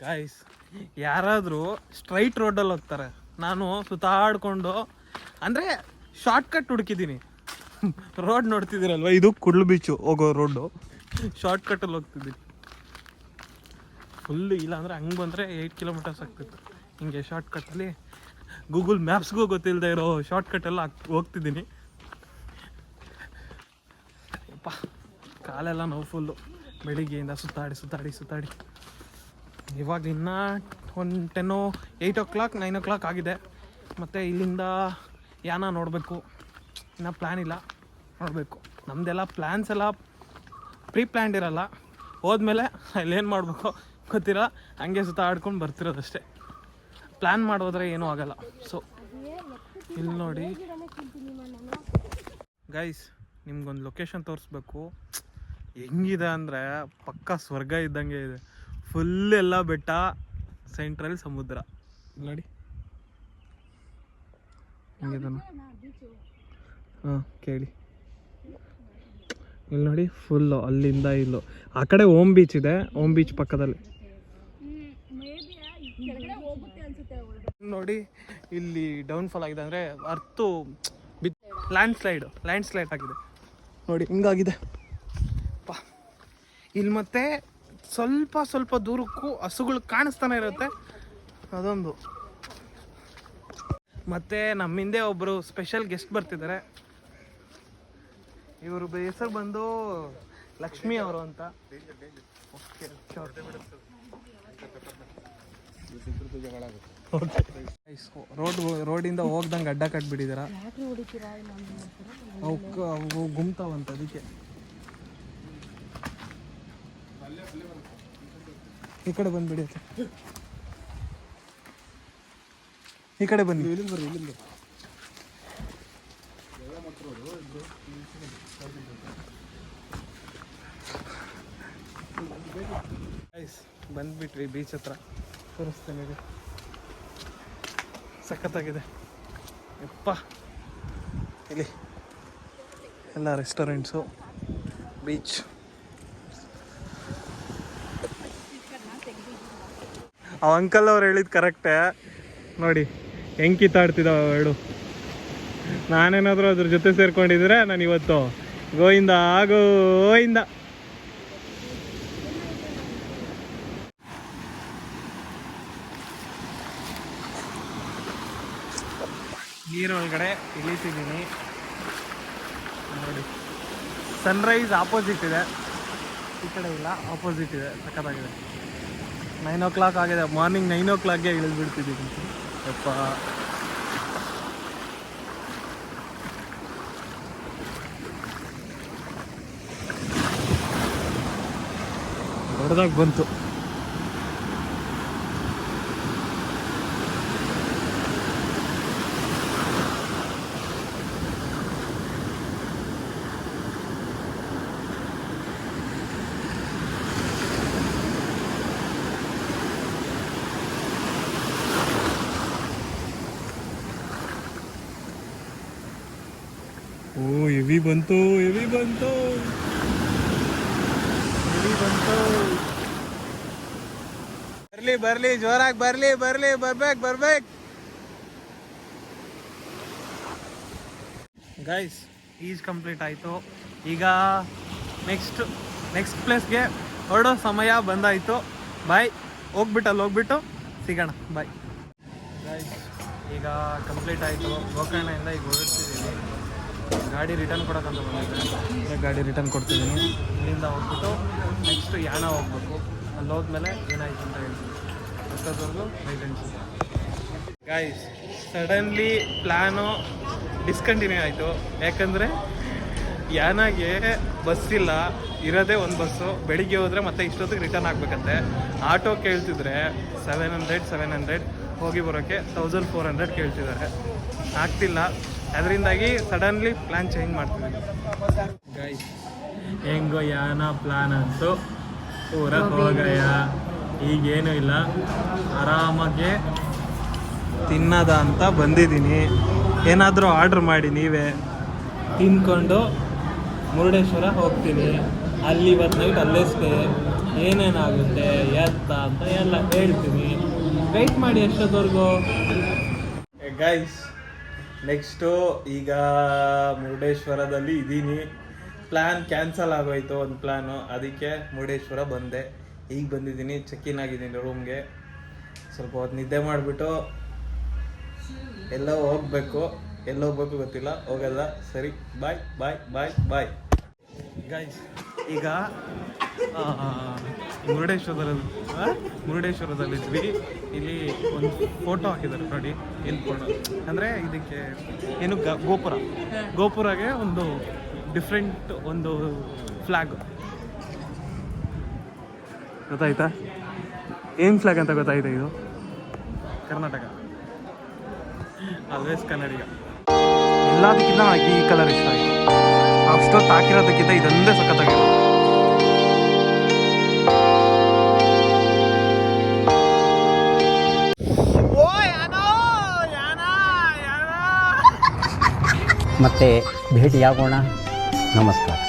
Guys, ಯಾರಾದರೂ straight ರೋಡಲ್ಲಿ ಹೋಗ್ತಾರೆ, ನಾನು ಸುತ್ತಾಡ್ಕೊಂಡು ಅಂದರೆ ಶಾರ್ಟ್ ಕಟ್ ಹುಡುಕಿದ್ದೀನಿ. ರೋಡ್ ನೋಡ್ತಿದ್ದೀರಲ್ವ, ಇದು ಕುಡ್ಲು ಬೀಚು ಹೋಗೋ ರೋಡು. ಶಾರ್ಟ್ ಕಟ್ಟಲ್ಲಿ ಹೋಗ್ತಿದ್ದೀನಿ ಫುಲ್ಲು. ಇಲ್ಲ ಅಂದರೆ ಹಂಗೆ ಬಂದರೆ 8 ಕಿಲೋಮೀಟರ್ಸ್ ಆಗ್ತಿತ್ತು. ಹಿಂಗೆ ಶಾರ್ಟ್ ಕಟ್ಟಲ್ಲಿ ಗೂಗಲ್ ಮ್ಯಾಪ್ಸ್ಗೂ ಗೊತ್ತಿಲ್ಲದೆ ಇರೋ ಶಾರ್ಟ್ ಕಟ್ಟೆಲ್ಲ ಹೋಗ್ತಿದ್ದೀನಿ. ಅಪ್ಪ ಕಾಲೆಲ್ಲ ನೋವು ಫುಲ್ಲು, ಬೆಳಿಗ್ಗೆಯಿಂದ ಸುತ್ತಾಡಿ. ಇವಾಗ ಇನ್ನೂ ಒಂದು 8 o'clock 9 o'clock ಆಗಿದೆ. ಮತ್ತು ಇಲ್ಲಿಂದ ಯಾನ ನೋಡಬೇಕು, ಇನ್ನೂ ಪ್ಲ್ಯಾನ್ ಇಲ್ಲ, ನೋಡಬೇಕು. ನಮ್ಮದೆಲ್ಲ ಪ್ಲ್ಯಾನ್ಸ್ ಎಲ್ಲ ಪ್ರೀ ಪ್ಲ್ಯಾನ್ಡ್ ಇರಲ್ಲ. ಹೋದ್ಮೇಲೆ ಅಲ್ಲೇನು ಮಾಡಬೇಕು ಗೊತ್ತಿಲ್ಲ, ಹಂಗೆ ಸುತ್ತಾಡ್ಕೊಂಡು ಬರ್ತಿರೋದಷ್ಟೇ. ಪ್ಲ್ಯಾನ್ ಮಾಡೋದ್ರೆ ಏನೂ ಆಗಲ್ಲ. ಸೊ ಇಲ್ಲಿ ನೋಡಿ ಗೈಸ್, ನಿಮ್ಗೊಂದು ಲೊಕೇಶನ್ ತೋರಿಸ್ಬೇಕು. ಹೆಂಗಿದೆ ಅಂದರೆ ಪಕ್ಕಾ ಸ್ವರ್ಗ ಇದ್ದಂಗೆ ಇದೆ. ಫುಲ್ ಎಲ್ಲ ಬೆಟ್ಟ, ಸೆಂಟ್ರಲ್ಲಿ ಸಮುದ್ರ. ನೋಡಿ ಹಿಂಗಿದಾನ. ಹಾಂ ಕೇಳಿ, ಇಲ್ಲಿ ನೋಡಿ ಫುಲ್ಲು ಅಲ್ಲಿಂದ ಇಲ್ಲು. ಆ ಕಡೆ ಓಮ್ ಬೀಚ್ ಇದೆ, ಓಮ್ ಬೀಚ್ ಪಕ್ಕದಲ್ಲಿ ನೋಡಿ. ಇಲ್ಲಿ ಡೌನ್ಫಾಲ್ ಆಗಿದೆ ಅಂದರೆ ಅರ್ತು ಲ್ಯಾಂಡ್ ಸ್ಲೈಡ್ ಆಗಿದೆ ನೋಡಿ, ಹಿಂಗಾಗಿದೆ. ಇಲ್ಲಿ ಮತ್ತೆ ಸ್ವಲ್ಪ ದೂರಕ್ಕೂ ಹಸುಗಳು ಕಾಣಿಸ್ತಾನೆ ಇರುತ್ತೆ, ಅದೊಂದು. ಮತ್ತು ನಮ್ಮ ಹಿಂದೆ ಒಬ್ಬರು ಸ್ಪೆಷಲ್ ಗೆಸ್ಟ್ ಬರ್ತಿದ್ದಾರೆ. ಇವರು ಹೆಸರು ಬಂದು ಲಕ್ಷ್ಮಿ ಅವರು ಅಂತ. ರೋಡಿಂದ ಹೋಗ್ದಂಗೆ ಅಡ್ಡ ಕಟ್ಬಿಟ್ಟಿದಾರ, ಅವು ಗುಮ್ತಾವಂತ. ಅದಕ್ಕೆ ಈ ಕಡೆ ಬಂದ್ಬಿಡಿ, ಈ ಕಡೆ ಬನ್ನಿ. ಇಲ್ಲಿಂದ ಬಂದ್ಬಿಟ್ವಿ ಬೀಚ್ ಹತ್ರ. ತೋರಿಸ್ತೇನೆ, ಸಖತ್ತಾಗಿದೆ ಯಪ್ಪ. ಇಲ್ಲಿ ಎಲ್ಲ ರೆಸ್ಟೋರೆಂಟ್ಸು, ಬೀಚ್. ಆ ಅಂಕಲ್ ಅವ್ರು ಹೇಳಿದ್ದು ಕರೆಕ್ಟೇ ನೋಡಿ, ಹೆಂಗೆ ಕಿತ್ತಾಡ್ತಿದ್ದಾವೆ ಎರಡು. ನಾನೇನಾದರೂ ಅದ್ರ ಜೊತೆ ಸೇರ್ಕೊಂಡಿದ್ರೆ ನಾನು ಇವತ್ತು ಗೋಯಿಂದ ನೀರೊಳಗಡೆ ಇಳಿತಿದ್ದೀನಿ ನೋಡಿ. ಸನ್ರೈಸ್ ಆಪೋಸಿಟ್ ಇದೆ, ಈ ಕಡೆ ಇಲ್ಲ, ಆಪೋಸಿಟ್ ಇದೆ. ಸಖತ್ತಾಗಿದೆ. 9 o'clock ಆಗಿದೆ, ಮಾರ್ನಿಂಗ್ 9 o'clockಗೆ ಇಳಿದ್ಬಿಡ್ತಿದ್ದೀನಿ ಯಪ್ಪ. ದೊಡ್ಡದಾಗಿ ಬಂತು. ಓ ಹೆವಿ ಬಂತು. ಬರ್ಲಿ ಜೋರಾಗಿ ಬರ್ಬೇಕು. ಗೈಸ್, ಈಜ್ ಕಂಪ್ಲೀಟ್ ಆಯಿತು. ಈಗ ನೆಕ್ಸ್ಟ್ ಪ್ಲೇಸ್ಗೆ ಹೊರಡೋ ಸಮಯ ಬಂದಾಯಿತು. ಬಾಯ್. ಹೋಗ್ಬಿಟ್ಟು ಸಿಗೋಣ. ಬಾಯ್ ಗೈಸ್, ಈಗ ಕಂಪ್ಲೀಟ್ ಆಯಿತು. ಗೋಕರ್ಣದಿಂದ ಈಗ ಹೊರಡ್ತಿದ್ದೀವಿ. ಗಾಡಿ ರಿಟರ್ನ್ ಕೊಡೋಕ್ಕಂತ ಬಂದಿದ್ದೆ, ಗಾಡಿ ರಿಟರ್ನ್ ಕೊಡ್ತಿದ್ದೀನಿ. ಇಲ್ಲಿಂದ ಹೋಗ್ಬಿಟ್ಟು ನೆಕ್ಸ್ಟ್ ಯಾಣ ಹೋಗ್ಬೇಕು. ಅಲ್ಲಿ ಹೋದ್ಮೇಲೆ ಏನಾಯ್ತು ಅಂತ ಹೇಳ್ತೀನಿ. ಅಷ್ಟೊತ್ತವರೆಗೂ wait and see. Guys, suddenly plan discontinue ಆಯಿತು. ಯಾಕಂದರೆ ಯಾನಾಗೆ ಬಸ್ ಇಲ್ಲ, ಇರೋದೇ ಒಂದು ಬಸ್ಸು. ಬೆಳಿಗ್ಗೆ ಹೋದರೆ ಮತ್ತೆ ಇಷ್ಟೊತ್ತಿಗೆ ರಿಟರ್ನ್ ಆಗಬೇಕಂತೆ. ಆಟೋ ಕೇಳ್ತಿದ್ರೆ 700 ಹೋಗಿ ಬರೋಕ್ಕೆ 1400 ಕೇಳ್ತಿದ್ದಾರೆ. ಆಗ್ತಿಲ್ಲ. ಅದರಿಂದಾಗಿ ಸಡನ್ಲಿ ಪ್ಲ್ಯಾನ್ ಚೇಂಜ್ ಮಾಡ್ತಿದ್ದೀವಿ. ಗೈಸ್, ಹೆಂಗೋ ಯಾನ ಪ್ಲ್ಯಾನ್ ಅಂತೂ ಪೂರ ಹೋಗಯ್ಯ. ಈಗೇನೂ ಇಲ್ಲ, ಆರಾಮಾಗೆ ತಿನ್ನೋದ ಅಂತ ಬಂದಿದ್ದೀನಿ. ಏನಾದರೂ ಆರ್ಡ್ರ್ ಮಾಡಿ ನೀವೇ ತಿನ್ಕೊಂಡು ಮುರುಡೇಶ್ವರ ಹೋಗ್ತೀನಿ. ಅಲ್ಲಿ ಇವತ್ತು ನೈಟ್ ಅಲ್ಲೇ ಸ್ಟೇ. ಏನೇನಾಗುತ್ತೆ ಎತ್ತ ಅಂತ ಎಲ್ಲ ಹೇಳ್ತೀನಿ. ವೆಯ್ಟ್ ಮಾಡಿ ಎಷ್ಟೊತ್ತವರೆಗೂ. ಗೈಸ್ ನೆಕ್ಸ್ಟು ಈಗ ಮುರುಡೇಶ್ವರದಲ್ಲಿ ಇದ್ದೀನಿ. ಪ್ಲ್ಯಾನ್ ಕ್ಯಾನ್ಸಲ್ ಆಗೋಯ್ತು ಒಂದು ಪ್ಲ್ಯಾನು, ಅದಕ್ಕೆ ಮುರುಡೇಶ್ವರ ಬಂದೆ. ಈಗ ಬಂದಿದ್ದೀನಿ, ಚೆಕ್ ಇನ್ ಆಗಿದ್ದೀನಿ ರೂಮ್ಗೆ. ಸ್ವಲ್ಪ ಹೊತ್ತು ನಿದ್ದೆ ಮಾಡಿಬಿಟ್ಟು ಎಲ್ಲೋ ಹೋಗ್ಬೇಕು ಗೊತ್ತಿಲ್ಲ, ಹೋಗಲ್ಲ. ಸರಿ, ಬಾಯ್ ಬಾಯ್ ಬಾಯ್ ಬಾಯ್ ಗೈಸ್. ಈಗ ಮುರುಡೇಶ್ವರದಲ್ಲಿದ್ವಿ. ಇಲ್ಲಿ ಒಂದು ಫೋಟೋ ಹಾಕಿದ್ದಾರೆ ನೋಡಿ. ಏನು ಫೋಟೋ ಅಂದರೆ ಇದಕ್ಕೆ ಏನು ಗೋಪುರಗೆ ಒಂದು ಡಿಫ್ರೆಂಟ್ ಒಂದು ಫ್ಲ್ಯಾಗ್ ಗೊತ್ತಾಯ್ತಾ? ಏನು ಫ್ಲ್ಯಾಗ್ ಅಂತ ಗೊತ್ತಾಯ್ತಾ? ಇದು ಕರ್ನಾಟಕ, ಆಲ್ವೇಸ್ ಕನ್ನಡಿಗ. ಎಲ್ಲದಕ್ಕಿಂತ ನನಗೆ ಈ ಕಲರ್ ಇಷ್ಟ ಆಯಿತು. ಅಷ್ಟೊತ್ತು ಹಾಕಿರೋದಕ್ಕಿಂತ ಇದೊಂದೇ ಸಖತ್ತಾಗಿದೆ. ಮತ್ತೆ ಭೇಟಿಯಾಗೋಣ. ನಮಸ್ಕಾರ.